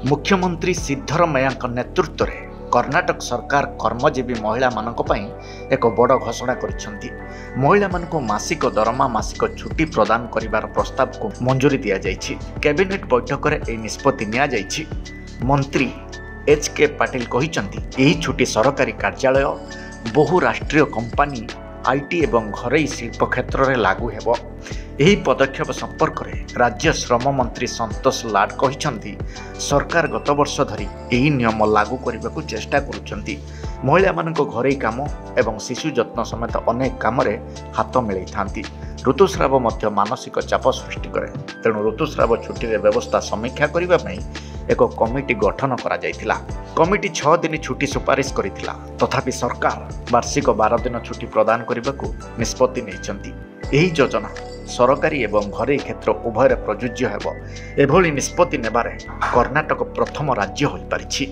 मुख्यमंत्री सिद्धरमैया नेतृत्व में कर्नाटक सरकार कर्मजीवी महिला मानक पई एक बड़ घोषणा करिसेंती। महिला मानक मासिक दरमा मासिक छुट्टी प्रदान करिवार प्रस्ताव को मंजूरी दिया जाइछि। कैबिनेट बैठक में यह निष्पत्ति निया जाइछि। मंत्री एच.के. पाटिल कहिसेंती एही छुट्टी सरकारी कार्यालय बहुराष्ट्रीय कंपनी आईटी एवं घरोई शिल्प क्षेत्र में लागू हेबो। यही पदक्षेप संपर्क में राज्य श्रम मंत्री संतोष लाड कहिसेंती सरकार गत वर्ष धरी यही नियम लागू करने को चेष्टा करुछंती। महिला मानक घरोई काम एवं शिशु जत्न समेत अनेक काम रे हाथ मिलाई थांती। ऋतुस्राव मध्य मानसिक चाप सृष्टि करे, तेणु ऋतुस्राव छुट्टी रे व्यवस्था समीक्षा करबा पई एक कमिटी गठन करा जायतिला। कमिटी 6 दिन छुट्टी सुपारिश करितिला, तथापि सरकार वार्षिक 12 दिन छुट्टी प्रदान करने निष्पत्ति नेइछंती। एही योजना सरकारी एवं घरोई क्षेत्र उभय प्रযোज्य हेबो। एभली निष्पत्ति नेबारे कर्नाटक प्रथम राज्य होई पारिछि।